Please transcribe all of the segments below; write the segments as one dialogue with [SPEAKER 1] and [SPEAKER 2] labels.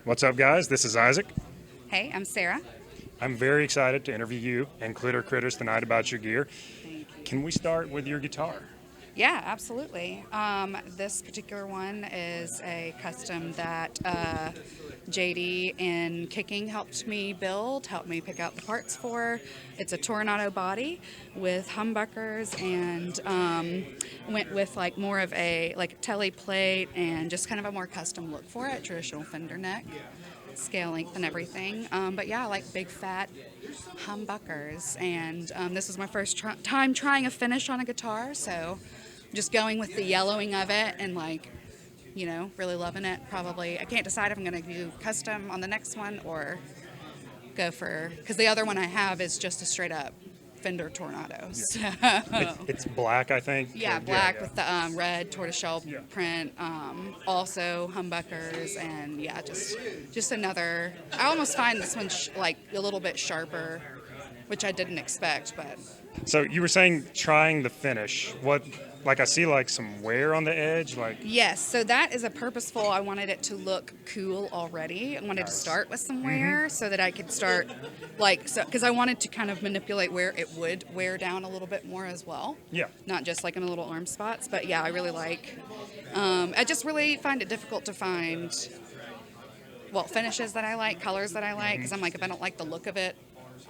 [SPEAKER 1] What's up, guys? This is Isaac.
[SPEAKER 2] Hey, I'm Sarah.
[SPEAKER 1] I'm very excited to interview you and Clitter Critters tonight about your gear.
[SPEAKER 2] Thank you.
[SPEAKER 1] Can we start with your guitar?
[SPEAKER 2] Yeah, absolutely. This particular one is a custom that JD in Kicking helped me build, helped me pick out the parts for. It's a Tornado body with humbuckers and went with like more of a like telly plate and just kind of a more custom look for it, traditional fender neck, scale length and everything. But yeah, I like big fat humbuckers, and this was my first time trying a finish on a guitar, so just going with the yellowing of it and like, you know, really loving it. Probably I can't decide if I'm going to do custom on the next one or go for, because the other one I have is just a straight up Fender Tornado. So.
[SPEAKER 1] It's black, I think.
[SPEAKER 2] Yeah, black with the red tortoiseshell print. Also humbuckers, and yeah, just another. I almost find this one like a little bit sharper, which I didn't expect. But
[SPEAKER 1] So you were saying trying the finish. What? Like I see like some wear on the edge. Like
[SPEAKER 2] yes, so that is a purposeful. I wanted it to look cool already. I wanted to start with some wear so that I could start like so because I wanted to kind of manipulate where it would wear down a little bit more as well.
[SPEAKER 1] Yeah.
[SPEAKER 2] Not just like in the little arm spots, but yeah, I really like. I just really find it difficult to find. Well, finishes that I like, colors that I like, because I'm like, if I don't like the look of it,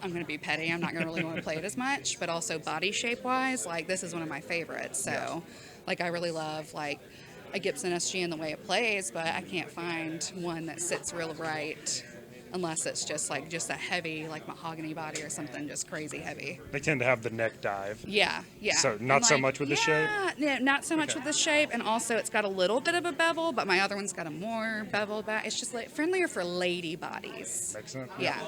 [SPEAKER 2] I'm going to be petty. I'm not going to really want to play it as much. But also body shape wise, like this is one of my favorites. So like I really love like a Gibson SG in the way it plays, but I can't find one that sits real right unless it's just like just a heavy like mahogany body or something just crazy heavy.
[SPEAKER 1] They tend to have the neck dive.
[SPEAKER 2] Yeah.
[SPEAKER 1] So not so much with the shape?
[SPEAKER 2] Yeah, not so much with the shape, and also it's got a little bit of a bevel, but my other one's got a more bevel back. It's just like friendlier for lady bodies.
[SPEAKER 1] Makes sense.
[SPEAKER 2] Yeah.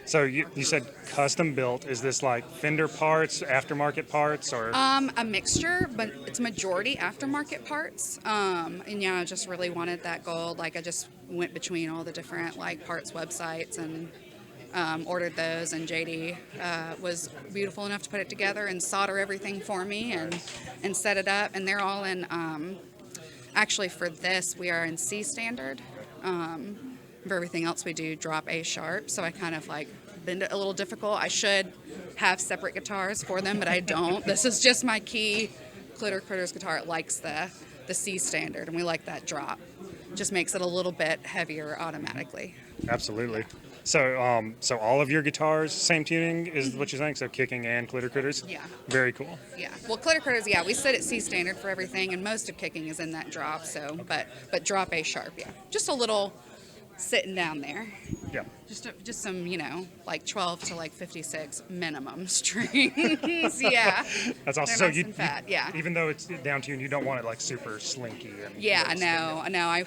[SPEAKER 1] So you said custom built. Is this like Fender parts, aftermarket parts, or?
[SPEAKER 2] A mixture, but it's majority aftermarket parts. And yeah, I just really wanted that gold. Like I just went between all the different like parts websites and ordered those, and JD was beautiful enough to put it together and solder everything for me and set it up. And they're all in. Actually, for this, we are in C standard. For everything else, we do drop A sharp. So I kind of like been a little difficult. I should have separate guitars for them, but I don't. This is just my key Clitter Critters guitar. It likes the C standard, and we like that drop. Just makes it a little bit heavier automatically.
[SPEAKER 1] Absolutely. So, so all of your guitars, same tuning is what you're saying? So Kicking and Clitter Critters?
[SPEAKER 2] Yeah.
[SPEAKER 1] Very cool.
[SPEAKER 2] Yeah. Well, Clitter Critters, yeah, we sit at C standard for everything, and most of Kicking is in that drop. So, but drop A sharp, yeah. Just a little sitting down there.
[SPEAKER 1] Yeah.
[SPEAKER 2] Just some, you know, like 12 to like 56 minimum strings. Yeah.
[SPEAKER 1] That's awesome.
[SPEAKER 2] They're
[SPEAKER 1] So
[SPEAKER 2] nice and fat. Yeah.
[SPEAKER 1] Even though it's down tuned, you don't want it like super slinky. And
[SPEAKER 2] Yeah, I know.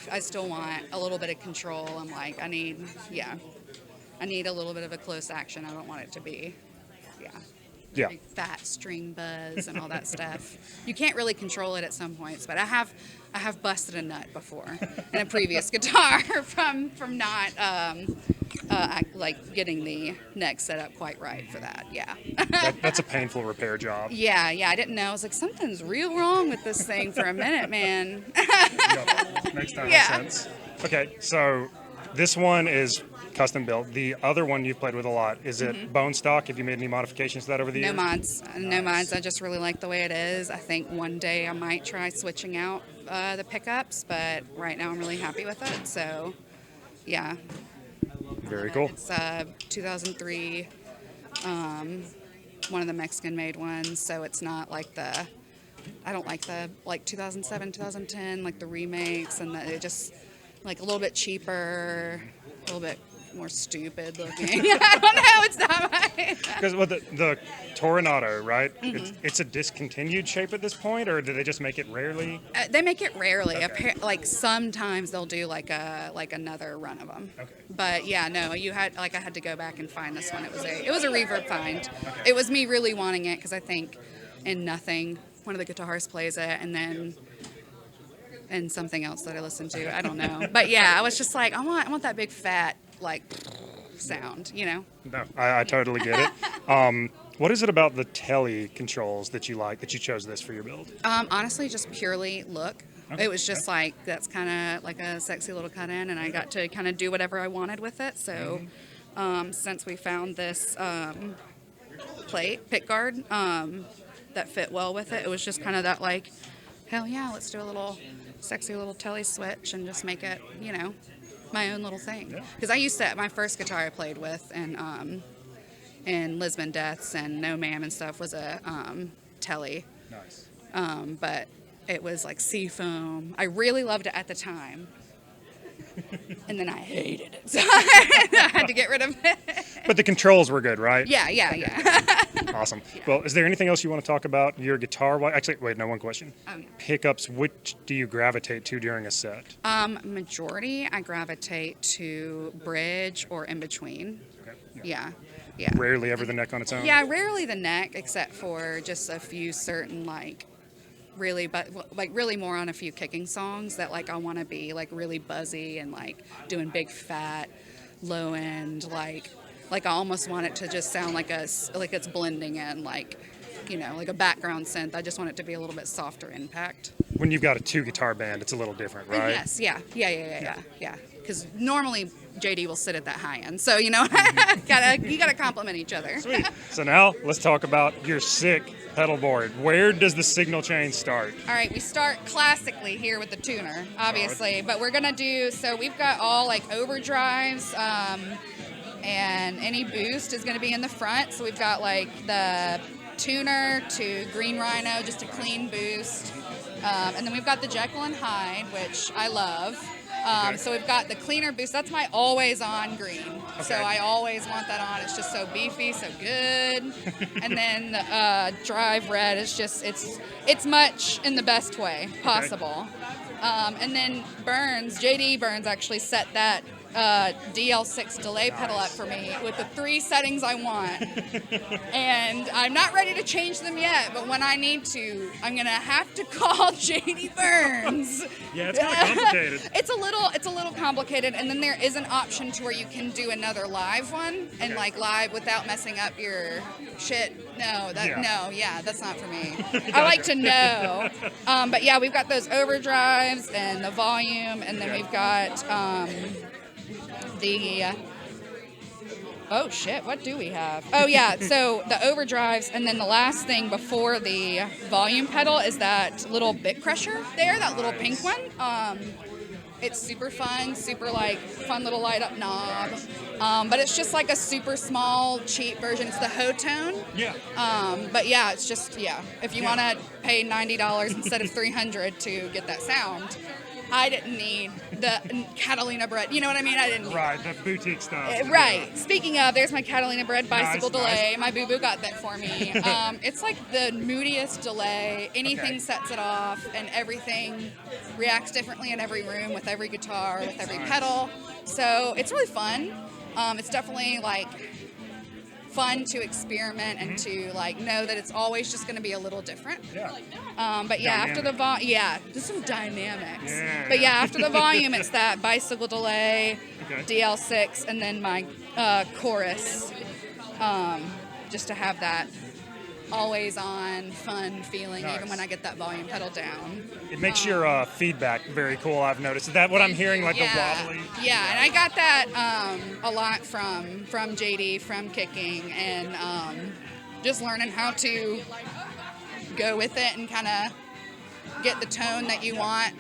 [SPEAKER 2] I still want a little bit of control. I'm like, I need a little bit of a close action. I don't want it to be,
[SPEAKER 1] Yeah.
[SPEAKER 2] big fat string buzz and all that stuff. You can't really control it at some points, but I have busted a nut before in a previous guitar from not like getting the neck set up quite right for that. Yeah.
[SPEAKER 1] That's a painful repair job.
[SPEAKER 2] Yeah. I didn't know. I was like, something's real wrong with this thing for a minute, man.
[SPEAKER 1] Yep. Makes total sense. Okay, so this one is custom built. The other one you've played with a lot, is it bone stock? Have you made any modifications to that over the years?
[SPEAKER 2] No mods. No mods. I just really like the way it is. I think one day I might try switching out the pickups, but right now I'm really happy with it. So, yeah.
[SPEAKER 1] Very cool.
[SPEAKER 2] It's 2003, one of the Mexican-made ones, so it's not like I don't like the 2007, 2010, like the remakes, and it just like a little bit cheaper, a little bit more stupid looking. I don't know. It's not my.
[SPEAKER 1] Because the Tornado, right? It's a discontinued shape at this point, or do they just make it rarely?
[SPEAKER 2] They make it rarely.
[SPEAKER 1] Okay.
[SPEAKER 2] Like sometimes they'll do like another run of them.
[SPEAKER 1] Okay.
[SPEAKER 2] But yeah, no, I had to go back and find this one. It was a reverb find. Okay. It was me really wanting it because I think in Nothing one of the guitars plays it, and something else that I listened to. I don't know. But yeah, I was just like, I want that big fat like sound, you know.
[SPEAKER 1] No, I totally get it. What is it about the telly controls that you like, that you chose this for your build?
[SPEAKER 2] Honestly, just purely look.
[SPEAKER 1] Okay.
[SPEAKER 2] It was just like, that's kind of like a sexy little cut in, and I got to kind of do whatever I wanted with it. So since we found this pick guard that fit well with it, it was just kind of that like, hell yeah, let's do a little sexy little telly switch and just make it, my own little thing. Because I used to, my first guitar I played with and Lisbon Deaths and No Ma'am and stuff was a telly.
[SPEAKER 1] Nice.
[SPEAKER 2] But it was like seafoam. I really loved it at the time. And then I hated it. So I had to get rid of it.
[SPEAKER 1] But the controls were good, right?
[SPEAKER 2] Yeah.
[SPEAKER 1] Awesome. Well, is there anything else you want to talk about your guitar? Actually, wait, no, one question.
[SPEAKER 2] Oh, yeah.
[SPEAKER 1] Pickups, which do you gravitate to during a set?
[SPEAKER 2] Majority, I gravitate to bridge or in between.
[SPEAKER 1] Okay.
[SPEAKER 2] Yeah.
[SPEAKER 1] Rarely ever the neck on its own?
[SPEAKER 2] Yeah, rarely the neck, except for just a few certain, really more on a few kicking songs that, I want to be, really buzzy and, doing big, fat, low end, I almost want it to just sound like it's blending in, like a background synth. I just want it to be a little bit softer impact.
[SPEAKER 1] When you've got a 2-guitar band, it's a little different, right?
[SPEAKER 2] Yes, yeah. Because normally JD will sit at that high end, so you gotta compliment each other.
[SPEAKER 1] Sweet. So now let's talk about your sick pedal board. Where does the signal chain start?
[SPEAKER 2] All right, we start classically here with the tuner, obviously, but we're gonna we've got all overdrives, and any boost is gonna be in the front. So we've got the tuner to Green Rhino, just a clean boost, and then we've got the Jekyll and Hyde, which I love. So we've got the cleaner boost. That's my always on green.
[SPEAKER 1] Okay.
[SPEAKER 2] So I always want that on. It's just so beefy, so good. And then the drive red is just, it's much in the best way possible. Okay. And then JD Burns actually set that DL6 delay pedal up for me with the 3 settings I want. And I'm not ready to change them yet, but when I need to, I'm gonna have to call JD Burns.
[SPEAKER 1] Yeah, it's kind of complicated.
[SPEAKER 2] It's a little complicated, and then there is an option to where you can do another live one and live without messing up your shit. No, that's not for me. I like to know. But yeah, we've got those overdrives and the volume, and then we've got oh shit, what do we have? Oh yeah, so the overdrives, and then the last thing before the volume pedal is that little bit crusher there, that little pink one. It's super fun, super fun little light up knob. But it's just a super small, cheap version. It's the Ho Tone.
[SPEAKER 1] Yeah.
[SPEAKER 2] But yeah, it's just, if you want to pay $90 instead of $300 to get that sound, I didn't need the Catalina bread. You know what I mean? I didn't need
[SPEAKER 1] Right, the boutique stuff.
[SPEAKER 2] Right. Speaking of, there's my Catalina bread bicycle delay.
[SPEAKER 1] Nice.
[SPEAKER 2] My boo-boo got that for me. It's the moodiest delay. Anything sets it off, and everything reacts differently in every room, with every guitar, with every pedal. So it's really fun. It's definitely fun to experiment and to know that it's always just going to be a little different.
[SPEAKER 1] Yeah.
[SPEAKER 2] But yeah, after the there's some dynamics.
[SPEAKER 1] Yeah,
[SPEAKER 2] but yeah, after the volume, it's that bicycle delay, DL6, and then my chorus, just to have that always on fun feeling, even when I get that volume pedal down.
[SPEAKER 1] It makes your feedback very cool, I've noticed. Is that what I'm hearing, the wobbly?
[SPEAKER 2] Yeah, and I got that a lot from JD, from kicking, and just learning how to go with it and kind of get the tone that you want,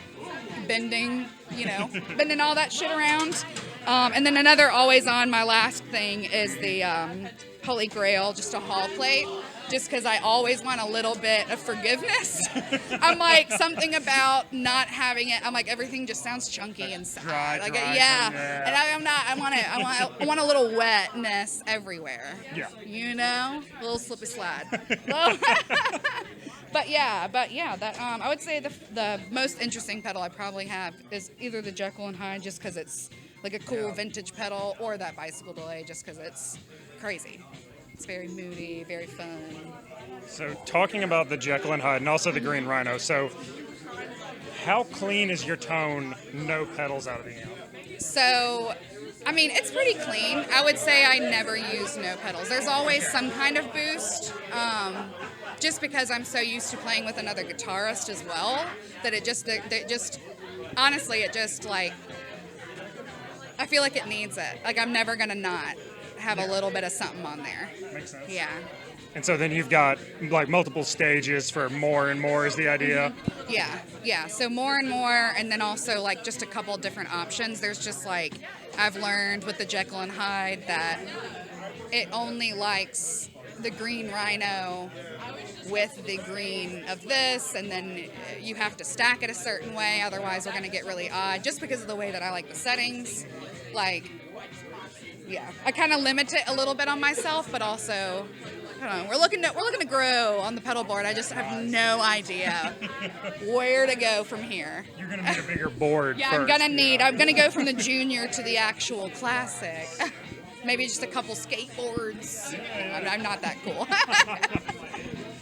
[SPEAKER 2] bending all that shit around. And then another always on, my last thing is the Holy Grail, just a hall plate. Just because I always want a little bit of forgiveness. I'm something about not having it. I'm everything just sounds chunky inside.
[SPEAKER 1] Dry.
[SPEAKER 2] And I want a little wetness everywhere.
[SPEAKER 1] Yeah.
[SPEAKER 2] A little slippy slide. But yeah, that I would say the most interesting pedal I probably have is either the Jekyll and Hyde, just because it's a cool vintage pedal, or that bicycle delay, just because it's crazy. It's very moody, very fun.
[SPEAKER 1] So talking about the Jekyll and Hyde and also the Green Rhino, so how clean is your tone, no pedals out of the amp?
[SPEAKER 2] So, I mean, it's pretty clean. I would say I never use no pedals. There's always some kind of boost. just because I'm so used to playing with another guitarist as well, that honestly, it just like, I feel like it needs it. Like I'm never gonna not have a little bit of something on there.
[SPEAKER 1] Makes sense.
[SPEAKER 2] Yeah.
[SPEAKER 1] And so then you've got like multiple stages for more and more is the idea.
[SPEAKER 2] Yeah. So more and more, and then also like just a couple different options. There's just like, I've learned with the Jekyll and Hyde that it only likes the green rhino with the green of this, and then you have to stack it a certain way, otherwise we're going to get really odd, just because of the way that I like the settings. Like, yeah, I kind of limit it a little bit on myself, but also, I don't know, we're looking to grow on the pedal board. I just have no idea where to go from here.
[SPEAKER 1] You're going to need a bigger board.
[SPEAKER 2] Yeah,
[SPEAKER 1] first.
[SPEAKER 2] I'm gonna go from the junior to the actual classic. Maybe just a couple skateboards. I'm not that cool.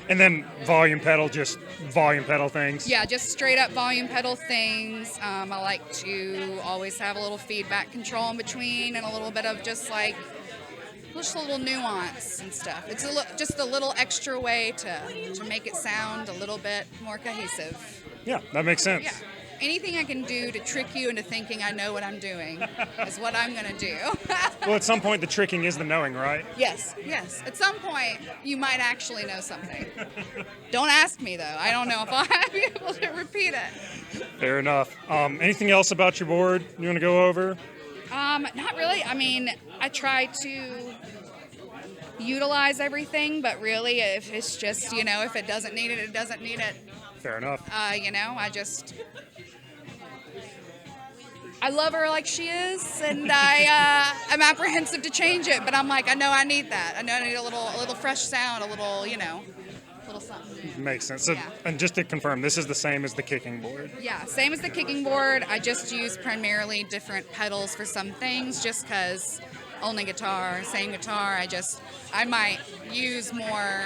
[SPEAKER 1] And then volume pedal things.
[SPEAKER 2] Yeah, just straight up volume pedal things. I like to always have a little feedback control in between, and a little bit of just a little nuance and stuff. It's just a little extra way to make it sound a little bit more cohesive.
[SPEAKER 1] Yeah, that makes sense.
[SPEAKER 2] Yeah. Anything I can do to trick you into thinking I know what I'm doing is what I'm going to do.
[SPEAKER 1] Well, at some point, the tricking is the knowing, right?
[SPEAKER 2] Yes. At some point, you might actually know something. Don't ask me, though. I don't know if I'll be able to repeat it.
[SPEAKER 1] Fair enough. Anything else about your board you want to go over?
[SPEAKER 2] Not really. I mean, I try to utilize everything, but really, if it's just, if it doesn't need it, it doesn't need it.
[SPEAKER 1] Fair enough.
[SPEAKER 2] I love her like she is, and I'm apprehensive to change it, but I'm like, I know I need that. I know I need a little fresh sound, a little something.
[SPEAKER 1] Makes sense. So,
[SPEAKER 2] Yeah.
[SPEAKER 1] And just to confirm, this is the same as the kicking board.
[SPEAKER 2] Yeah, same as the kicking board. I just use primarily different pedals for some things, just because only guitar, same guitar. I might use more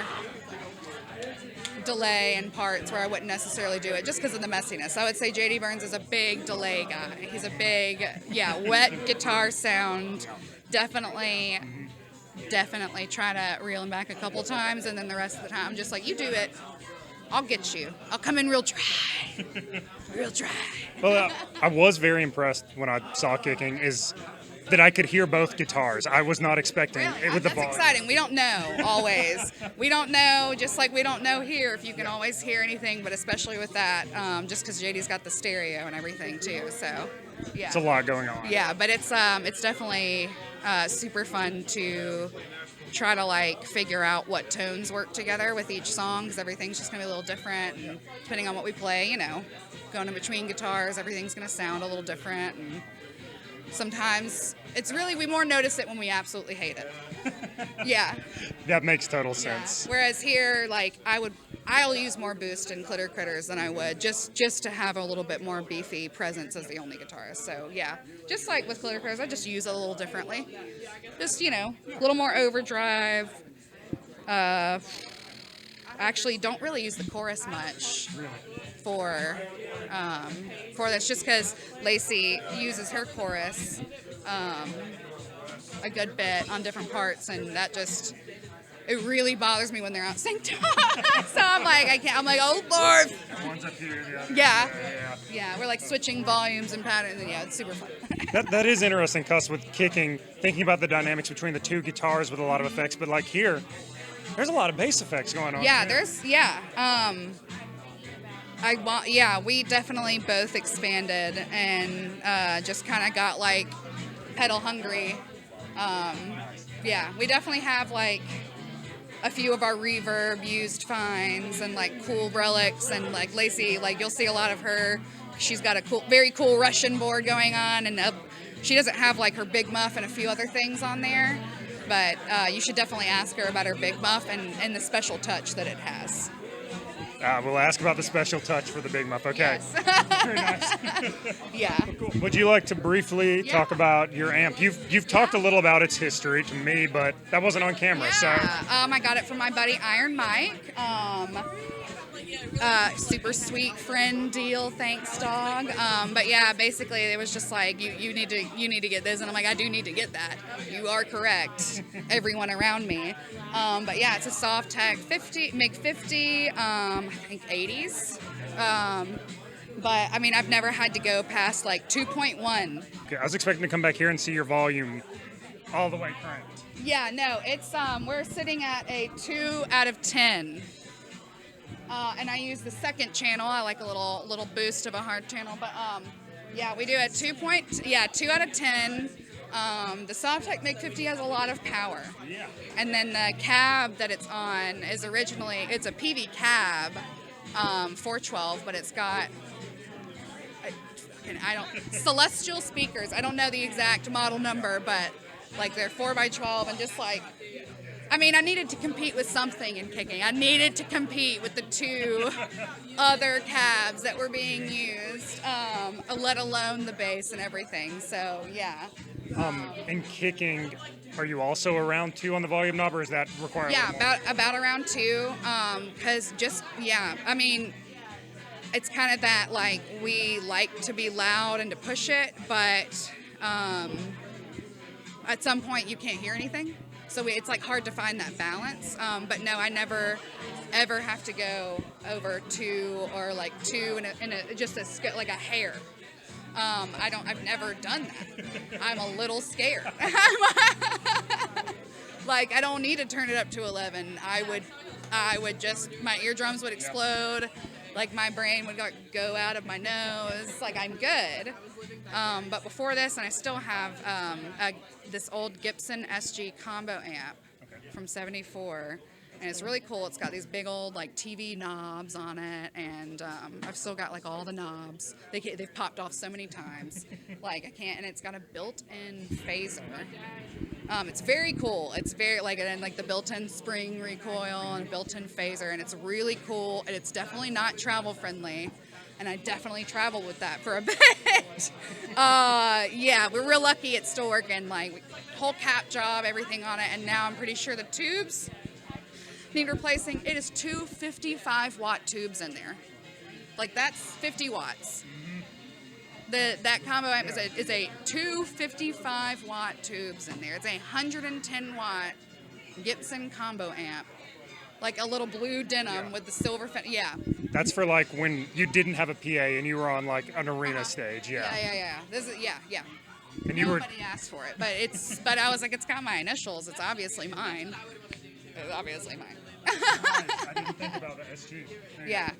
[SPEAKER 2] delay and parts where I wouldn't necessarily do it just because of the messiness. I would say JD Burns is a big delay guy. He's a big, wet guitar sound. Definitely try to reel him back a couple times, and then the rest of the time I'm just like, you do it. I'll get you. I'll come in real dry. Real dry.
[SPEAKER 1] Well, I was very impressed when I saw kicking is that I could hear both guitars. I was not expecting it with the volume.
[SPEAKER 2] That's exciting. We don't know always. We don't know, just like we don't know here if you can always hear anything, but especially with that, just because JD's got the stereo and everything too. So, yeah.
[SPEAKER 1] It's a lot going on.
[SPEAKER 2] Yeah, but it's definitely super fun to try to figure out what tones work together with each song, because everything's just gonna be a little different, and depending on what we play, going in between guitars, everything's gonna sound a little different, and sometimes we more notice it when we absolutely hate it. Yeah.
[SPEAKER 1] That makes total sense.
[SPEAKER 2] Yeah. Whereas here, I'll use more boost in Clitter Critters than I would just to have a little bit more beefy presence as the only guitarist. So yeah, just like with Clitter Critters, I just use it a little differently. Just, a little more overdrive. I actually don't really use the chorus much for this, just because Lacy uses her chorus a good bit on different parts, and that just, it really bothers me when they're out synced up. So I'm like, I can't. I'm like, oh Lord.
[SPEAKER 1] One's up here, the other.
[SPEAKER 2] Yeah. We're switching volumes and patterns, and it's super fun.
[SPEAKER 1] That is interesting, Cuss, with kicking, thinking about the dynamics between the two guitars with a lot of effects, but here, there's a lot of bass effects going on.
[SPEAKER 2] Yeah, we definitely both expanded and just kind of got pedal hungry. We definitely have a few of our reverb used fines and cool relics, and Lacy, you'll see a lot of her. She's got a very cool Russian board going on, and she doesn't have her Big Muff and a few other things on there, but you should definitely ask her about her Big Muff and the special touch that it has.
[SPEAKER 1] We'll ask about the special touch for the Big Muff. Okay.
[SPEAKER 2] Yes.
[SPEAKER 1] Very nice.
[SPEAKER 2] Yeah.
[SPEAKER 1] Cool. Would you like to briefly talk about your amp? You've talked a little about its history to me, but that wasn't on camera.
[SPEAKER 2] I got it from my buddy Iron Mike. super sweet friend deal, thanks dog. But yeah, basically it was just like you need to get this, and I'm like, I do need to get that. You are correct, everyone around me. But yeah, it's a soft tech 50, MiG 50, I think 80s. But I mean, I've never had to go past like 2.1.
[SPEAKER 1] Okay, I was expecting to come back here and see your volume all the way cranked.
[SPEAKER 2] Yeah, no, it's we're sitting at a 2 out of 10. And I use the second channel. I like a little boost of a hard channel, but yeah, we do a 2 out of 10. The Softtech MiG 50 has a lot of power.
[SPEAKER 1] Yeah.
[SPEAKER 2] And then the cab that it's on is it's a PV cab, 412, but it's got celestial speakers. I don't know the exact model number, but like they're 4x12 and just like, I mean, I needed to compete with something in kicking. I needed to compete with the two other cabs that were being used, let alone the bass and everything. So, yeah.
[SPEAKER 1] In kicking, are you also around 2 on the volume knob, or is that required?
[SPEAKER 2] Yeah, about around 2. Because I mean, it's kind of that, like, we like to be loud and to push it, but at some point you can't hear anything. So it's like hard to find that balance. But no, I never ever have to go over 2 or like 2 like a hair. I've never done that. I'm a little scared. Like, I don't need to turn it up to 11. I would just, my eardrums would explode. Like, my brain would go out of my nose. Like, I'm good. But before this, and I still have this old Gibson SG combo amp from '74, and it's really cool. It's got these big old like TV knobs on it, and I've still got like all the knobs. They've popped off so many times, like I can't. And it's got a built-in phaser. It's very cool. It's very like the built-in spring recoil and built-in phaser, and it's really cool. And it's definitely not travel friendly. And I definitely traveled with that for a bit. Yeah, we're real lucky it's still working. Like, whole cap job, everything on it. And now I'm pretty sure the tubes need replacing. It is 2 55-watt tubes in there. Like, that's 50 watts. That combo amp is a 2 55-watt tubes in there. It's a 110-watt Gibson combo amp. Like a little blue denim with the silver yeah.
[SPEAKER 1] That's for like when you didn't have a PA and you were on like an arena stage,
[SPEAKER 2] Yeah. This is yeah.
[SPEAKER 1] And
[SPEAKER 2] nobody asked for it, but I was like, it's got my initials. It's obviously mine. It's obviously mine.
[SPEAKER 1] Nice. I didn't think about the SG.
[SPEAKER 2] Yeah.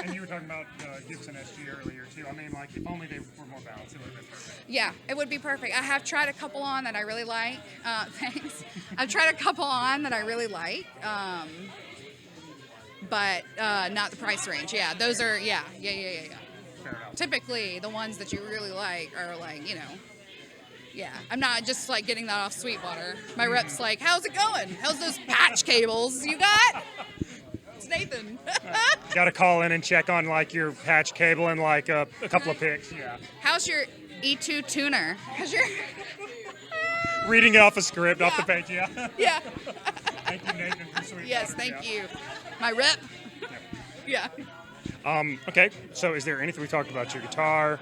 [SPEAKER 1] And you were talking about Gibson SG earlier too. I mean, like, if only they were more balanced, it would have been perfect.
[SPEAKER 2] Yeah, it would be perfect. I have tried a couple on that I really like. Thanks. I've tried a couple on that I really like, but not the price range. Yeah, those are yeah.
[SPEAKER 1] Fair enough.
[SPEAKER 2] Typically, the ones that you really like are like, yeah, I'm not just like getting that off Sweetwater. My rep's like, how's it going? How's those patch cables you got? It's Nathan.
[SPEAKER 1] Got to call in and check on like your patch cable and like a couple of picks. Yeah.
[SPEAKER 2] How's your E2 tuner? Because you're
[SPEAKER 1] reading it off a script, off the page. Yeah.
[SPEAKER 2] Yeah.
[SPEAKER 1] Thank you, Nathan, for Sweetwater.
[SPEAKER 2] Yes, thank you. My rep. Yeah.
[SPEAKER 1] Okay, so is there anything we talked about? Your guitar,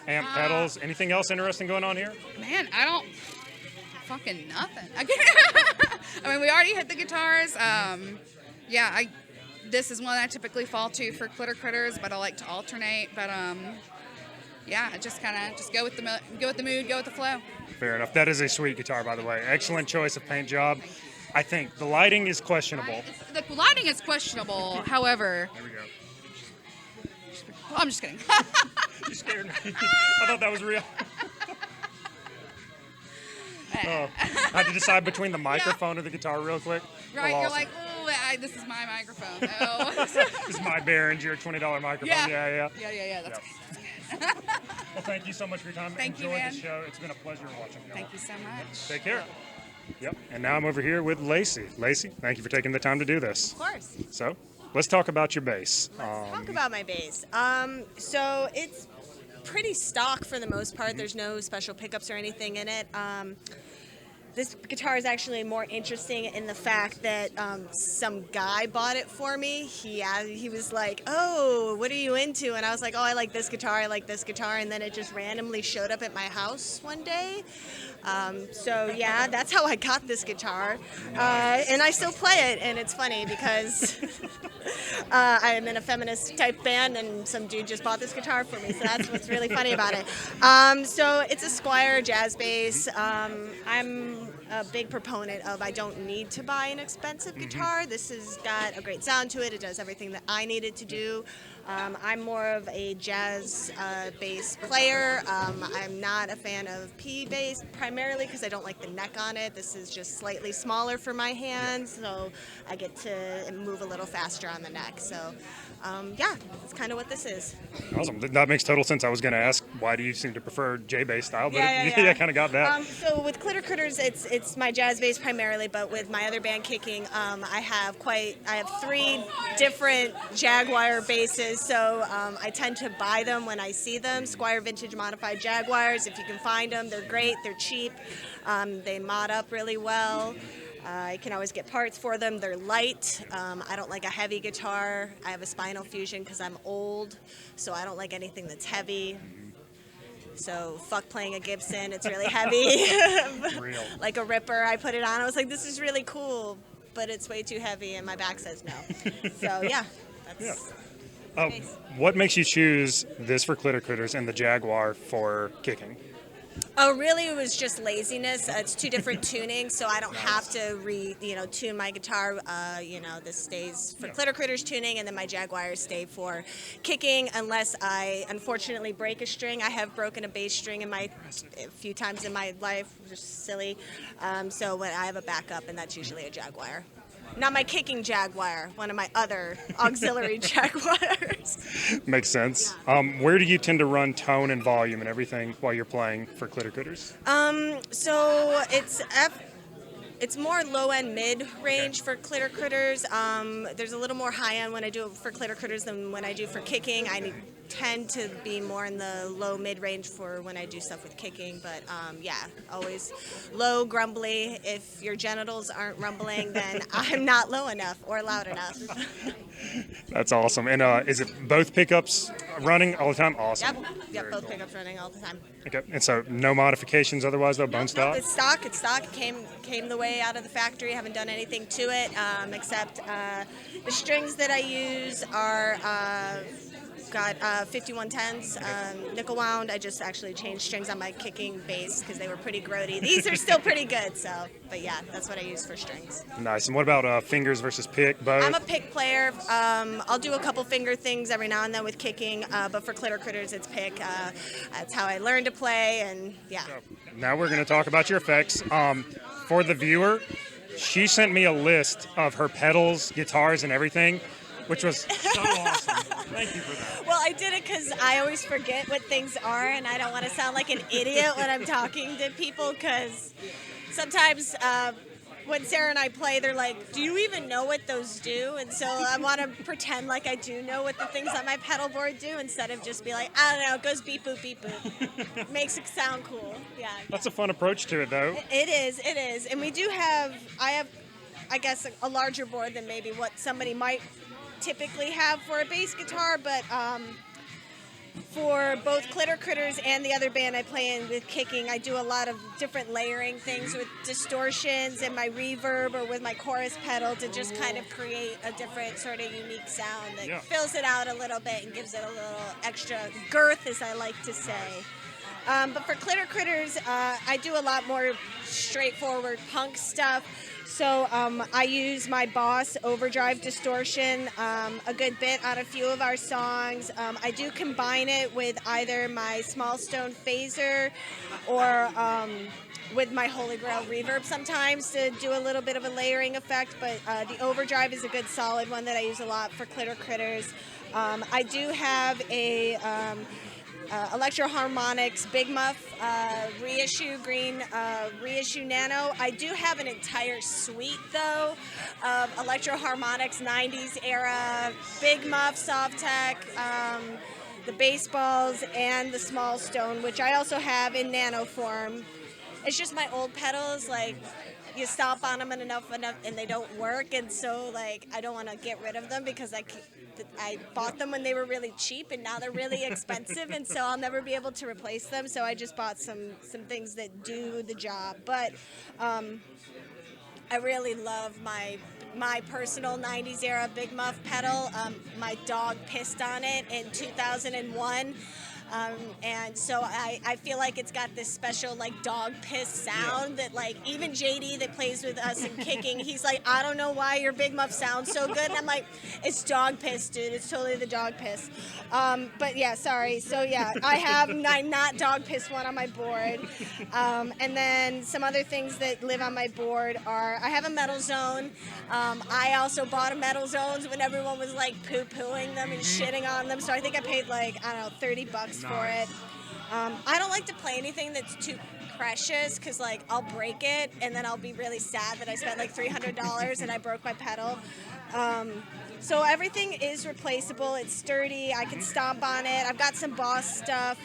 [SPEAKER 1] amp, pedals, anything else interesting going on here?
[SPEAKER 2] Man, I don't fucking nothing. I mean, we already hit the guitars. Yeah, this is one I typically fall to for Clitter Critters, but I like to alternate. But yeah, I just go with the mood, go with the flow.
[SPEAKER 1] Fair enough. That is a sweet guitar, by the way. Excellent choice of paint job. I think the lighting is questionable.
[SPEAKER 2] The lighting is questionable. However,
[SPEAKER 1] there we go.
[SPEAKER 2] I'm just kidding.
[SPEAKER 1] You scared me. I thought that was real. I had to decide between the microphone or the guitar real quick.
[SPEAKER 2] Right,
[SPEAKER 1] Well,
[SPEAKER 2] you're
[SPEAKER 1] awesome.
[SPEAKER 2] like, oh, this is my microphone. Oh.
[SPEAKER 1] This is my Behringer $20 microphone. Yeah.
[SPEAKER 2] Yeah. That's good.
[SPEAKER 1] Well, thank you so much for your time.
[SPEAKER 2] Thank you,
[SPEAKER 1] Enjoyed
[SPEAKER 2] man.
[SPEAKER 1] the show. It's been a pleasure watching you.
[SPEAKER 2] Thank you so much.
[SPEAKER 1] Take care. Yep. And now I'm over here with Lacy. Lacy, thank you for taking the time to do this.
[SPEAKER 3] Of course.
[SPEAKER 1] So, let's talk about your bass.
[SPEAKER 3] Let's talk about my bass. So it's pretty stock for the most part. There's no special pickups or anything in it. This guitar is actually more interesting in the fact that some guy bought it for me. He was like, "Oh, what are you into?" And I was like, "Oh, I like this guitar. I like this guitar." And then it just randomly showed up at my house one day. So yeah, that's how I got this guitar, and I still play it. And it's funny because I am in a feminist type band, and some dude just bought this guitar for me. So that's what's really funny about it. So it's a Squire jazz bass. I'm a big proponent of I don't need to buy an expensive guitar. This has got a great sound to it. It does everything that I need it to do. I'm more of a jazz bass player. I'm not a fan of P bass, primarily because I don't like the neck on it. This is just slightly smaller for my hands, so I get to move a little faster on the neck. So, yeah, that's kind of what this is.
[SPEAKER 1] Awesome. That makes total sense. I was going to ask, why do you seem to prefer J-bass style? But
[SPEAKER 3] Yeah.
[SPEAKER 1] I kind of got that.
[SPEAKER 3] So with Clitter Critters, it's my jazz bass primarily, but with my other band Kicking, I have 3 different Jaguar basses. So I tend to buy them when I see them. Squire Vintage Modified Jaguars. If you can find them, they're great. They're cheap. They mod up really well. I can always get parts for them. They're light. I don't like a heavy guitar. I have a spinal fusion because I'm old, so I don't like anything that's heavy. So fuck playing a Gibson. It's really heavy.
[SPEAKER 1] Real.
[SPEAKER 3] Like a Ripper. I put it on. I was like, this is really cool, but it's way too heavy, and my back says no. So yeah, that's the case.
[SPEAKER 1] What makes you choose this for Clitter Critters and the Jaguar for Kicking?
[SPEAKER 3] Oh, really? It was just laziness. It's 2 different tunings, so I don't have to tune my guitar. This stays for Clitter Critters tuning, and then my Jaguars stay for Kicking, unless I unfortunately break a string. I have broken a bass string a few times in my life, just silly. So when I have a backup, and that's usually a Jaguar. Not my Kicking Jaguar, one of my other auxiliary Jaguars.
[SPEAKER 1] Makes sense. Where do you tend to run tone and volume and everything while you're playing for Clitter Critters?
[SPEAKER 3] So it's more low-end mid-range for Clitter Critters. There's a little more high-end when I do it for Clitter Critters than when I do for Kicking. I tend to be more in the low mid-range for when I do stuff with Kicking, but yeah, always low, grumbly. If your genitals aren't rumbling, then I'm not low enough or loud enough.
[SPEAKER 1] That's awesome. And is it both pickups running all the time? Awesome.
[SPEAKER 3] Yep, both pickups running all the time.
[SPEAKER 1] Okay, and so no modifications otherwise though, bone stock?
[SPEAKER 3] It's stock. It's stock. It came the way out of the factory. Haven't done anything to it except the strings that I use are 5110s, nickel wound. I just actually changed strings on my Kicking bass because they were pretty grody. These are still pretty good, but yeah, that's what I use for strings.
[SPEAKER 1] Nice. And what about fingers versus pick, both?
[SPEAKER 3] I'm a pick player. I'll do a couple finger things every now and then with Kicking, but for Clitter Critters, it's pick. That's how I learned to play, and yeah.
[SPEAKER 1] Now we're going to talk about your effects. For the viewer, she sent me a list of her pedals, guitars, and everything, which was so awesome. Thank you for that.
[SPEAKER 3] Well, I did it because I always forget what things are, and I don't want to sound like an idiot when I'm talking to people, because sometimes when Sarah and I play, they're like, do you even know what those do? And so I want to pretend like I do know what the things on my pedal board do, instead of just be like, I don't know, it goes beep boop, beep boop. Makes it sound cool. Yeah.
[SPEAKER 1] That's a fun approach to it, though.
[SPEAKER 3] It is. And I have, I guess, a larger board than maybe what somebody might typically have for a bass guitar, but for both Clitter Critters and the other band I play in with Kicking, I do a lot of different layering things with distortions and my reverb or with my chorus pedal to just kind of create a different sort of unique sound that fills it out a little bit and gives it a little extra girth, as I like to say. But for Clitter Critters, I do a lot more straightforward punk stuff. So I use my Boss overdrive distortion a good bit on a few of our songs. I do combine it with either my Small Stone phaser or with my Holy Grail reverb sometimes to do a little bit of a layering effect. But the overdrive is a good solid one that I use a lot for Clitter Critters. I do have a Electro Harmonics Big Muff reissue green reissue nano. I do have an entire suite though of Electro Harmonics 90s era Big Muff soft tech, the baseballs, and the Small Stone, which I also have in nano form. it's just my old pedals, like, you stomp on them enough, and they don't work, and so, like, I don't want to get rid of them because I bought them when they were really cheap, and now they're really expensive, and so I'll never be able to replace them, so I just bought some things that do the job. But I really love my personal 90s era Big Muff pedal. My dog pissed on it in 2001. And so I feel like it's got this special like dog piss sound that like even JD that plays with us in kicking, he's like, I don't know why your Big Muff sounds so good. And I'm like, it's dog piss, dude. It's totally the dog piss. But yeah, sorry. So yeah, I have my not dog piss one on my board. And then some other things that live on my board are I have a metal zone. I also bought a metal zones when everyone was like poo-pooing them and shitting on them. So I think I paid like, I don't know, $30 for it. I don't like to play anything that's too precious because like I'll break it and then I'll be really sad that I spent like $300 and I broke my pedal. So everything is replaceable. It's sturdy. I can stomp on it. I've got some Boss stuff.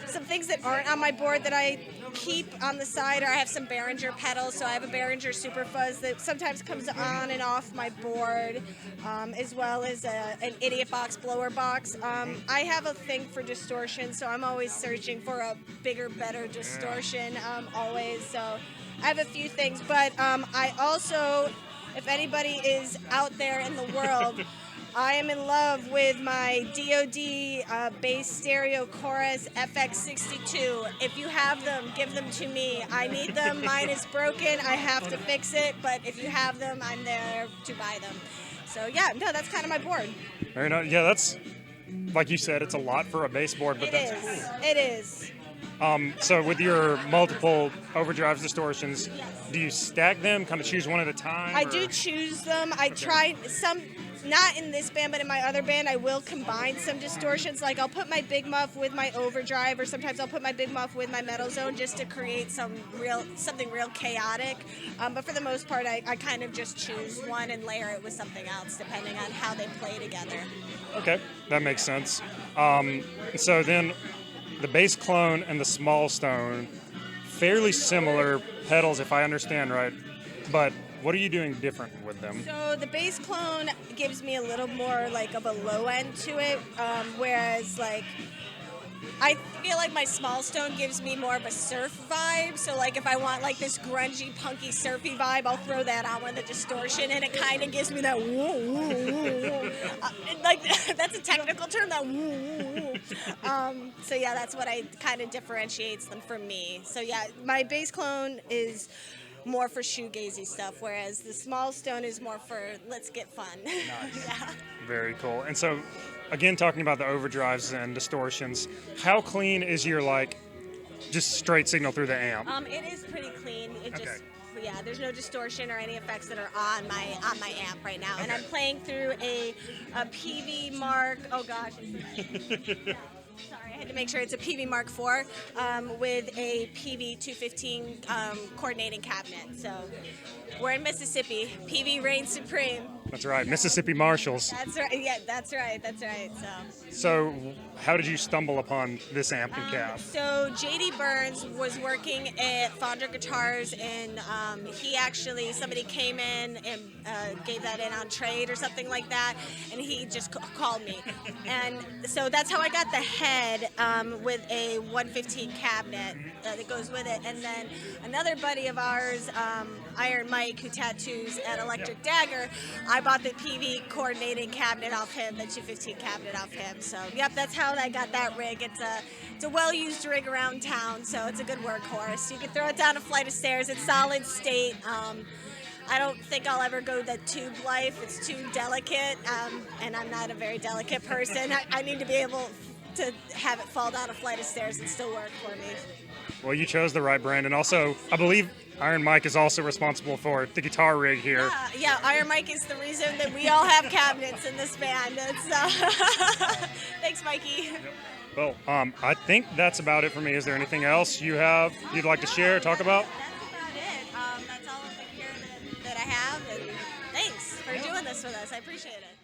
[SPEAKER 3] Some things that aren't on my board that I keep on the side, or I have some Behringer pedals. So I have a Behringer Super Fuzz that sometimes comes on and off my board, as well as an Idiot Box blower box. I have a thing for distortion, so I'm always searching for a bigger, better distortion, always. So I have a few things, but I also, if anybody is out there in the world, I am in love with my DoD bass stereo chorus FX62. If you have them, give them to me. I need them. Mine is broken. I have to fix it. But if you have them, I'm there to buy them. So yeah, no, that's kind of my board.
[SPEAKER 1] Very nice. Yeah, that's like you said, it's a lot for a bass board, but that's cool.
[SPEAKER 3] It is.
[SPEAKER 1] So with your multiple overdrives, distortions, do you stack them, kind of choose one at a time?
[SPEAKER 3] I do choose them. I tried some, not in this band, but in my other band, I will combine some distortions. Like I'll put my Big Muff with my overdrive, or sometimes I'll put my Big Muff with my metal zone just to create something real chaotic. But for the most part, I kind of just choose one and layer it with something else, depending on how they play together.
[SPEAKER 1] Okay, that makes sense. So then the bass clone and the small stone, fairly similar pedals if I understand right, but what are you doing different with them?
[SPEAKER 3] So the bass clone gives me a little more like of a low end to it, whereas like I feel like my small stone gives me more of a surf vibe. So like if I want like this grungy, punky, surfy vibe, I'll throw that on with the distortion, and it kind of gives me that woo, woo, woo, woo. Like that's a technical term, that woo, woo, woo. So yeah, that's what I kind of differentiates them from me. So yeah, my bass clone is more for shoegazy stuff, whereas the small stone is more for let's get fun.
[SPEAKER 1] Nice.
[SPEAKER 3] Yeah.
[SPEAKER 1] Very cool. And so, again, talking about the overdrives and distortions, how clean is your like just straight signal through the amp?
[SPEAKER 3] It is pretty clean. It
[SPEAKER 1] Okay.
[SPEAKER 3] just yeah, there's no distortion or any effects that are on my amp right now. And I'm playing through a PV Mark. Oh gosh. Sorry, I had to make sure it's a PV Mark IV with a PV 215 coordinating cabinet. So we're in Mississippi. PV reigns supreme.
[SPEAKER 1] That's right, Mississippi Marshalls.
[SPEAKER 3] That's right. Yeah, that's right.
[SPEAKER 1] So, how did you stumble upon this amp and cab?
[SPEAKER 3] So JD Burns was working at Fondra Guitars, and somebody came in and gave that in on trade or something like that, and he just called me. And so that's how I got the head with a 115 cabinet that goes with it. And then another buddy of ours, Iron Mike, who tattoos at Electric Dagger, I bought the PV coordinating cabinet off him, the 215 cabinet off him. So, yep, that's how I got that rig. It's a well-used rig around town, so it's a good workhorse. You can throw it down a flight of stairs. It's solid state. I don't think I'll ever go the tube life. It's too delicate, and I'm not a very delicate person. I need to be able to have it fall down a flight of stairs and still work for me.
[SPEAKER 1] Well, you chose the right brand, and also, I believe Iron Mike is also responsible for the guitar rig here.
[SPEAKER 3] Yeah, Iron Mike is the reason that we all have cabinets in this band. Thanks, Mikey.
[SPEAKER 1] Yep. Well, I think that's about it for me. Is there anything else you'd like to share, talk about?
[SPEAKER 3] That's about it. That's all the gear that I have, and thanks for doing this with us. I appreciate it.